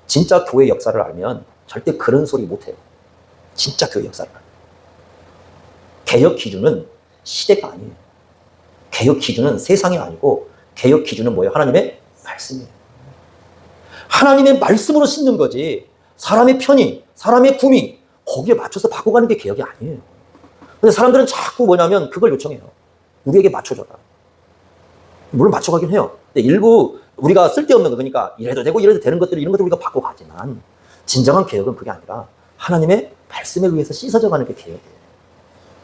진짜 교회 역사를 알면 절대 그런 소리 못해요. 진짜 교회 역사를 알면. 개혁 기준은 시대가 아니에요. 개혁 기준은 세상이 아니고 개혁 기준은 뭐예요? 하나님의 말씀이에요. 하나님의 말씀으로 씻는 거지 사람의 편의, 사람의 구미 거기에 맞춰서 바꿔가는 게 개혁이 아니에요. 근데 사람들은 자꾸 뭐냐면 그걸 요청해요. 우리에게 맞춰줘라. 물론 맞춰가긴 해요. 근데 일부 우리가 쓸데없는 거, 그러니까 이래도 되고 이래도 되는 것들, 이런 것들 우리가 바꿔가지만 진정한 개혁은 그게 아니라 하나님의 말씀에 의해서 씻어져 가는 게 개혁이에요.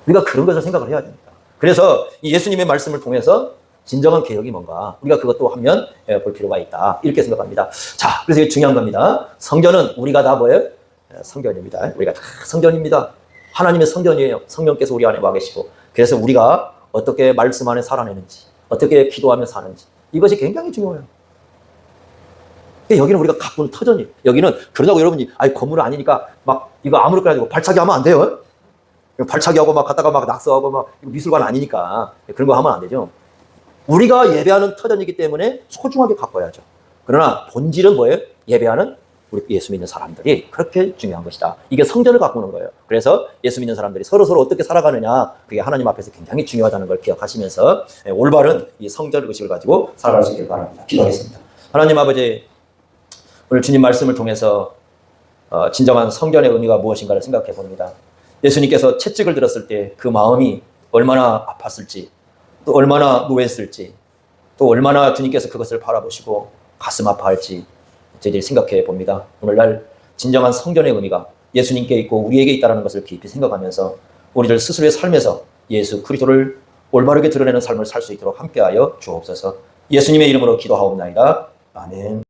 우리가 그런 것을 생각을 해야 됩니다. 그래서 이 예수님의 말씀을 통해서 진정한 개혁이 뭔가 우리가 그것도 한면 볼 필요가 있다, 이렇게 생각합니다. 자, 그래서 이게 중요한 겁니다. 성전은 우리가 다 뭐예요? 성전입니다. 우리가 다 성전입니다. 하나님의 성전이에요. 성령께서 우리 안에 와 계시고, 그래서 우리가 어떻게 말씀 안에 살아내는지, 어떻게 기도하며 사는지, 이것이 굉장히 중요해요. 여기는 우리가 가꾸는 터전이에요. 여기는 그러다고 여러분이 건물 아니니까 막 이거 아무렇게나 하고 발차기 하면 안 돼요. 발차기 하고 막 갔다가 막 낙서하고 막 미술관 아니니까 그런 거 하면 안 되죠. 우리가 예배하는 터전이기 때문에 소중하게 가꿔야죠. 그러나 본질은 뭐예요? 예배하는 우리 예수 믿는 사람들이 그렇게 중요한 것이다. 이게 성전을 가꾸는 거예요. 그래서 예수 믿는 사람들이 서로 어떻게 살아가느냐, 그게 하나님 앞에서 굉장히 중요하다는 걸 기억하시면서 올바른 이 성전 의식을 가지고 살아갈 수 있길 바랍니다. 기도하겠습니다. 하나님 아버지, 오늘 주님 말씀을 통해서 진정한 성전의 의미가 무엇인가를 생각해 봅니다. 예수님께서 채찍을 들었을 때 그 마음이 얼마나 아팠을지, 또 얼마나 노했을지, 또 얼마나 주님께서 그것을 바라보시고 가슴 아파할지 저희들이 생각해 봅니다. 오늘날 진정한 성전의 의미가 예수님께 있고 우리에게 있다는 것을 깊이 생각하면서 우리들 스스로의 삶에서 예수 그리스도를 올바르게 드러내는 삶을 살 수 있도록 함께하여 주옵소서. 예수님의 이름으로 기도하옵나이다. 아멘.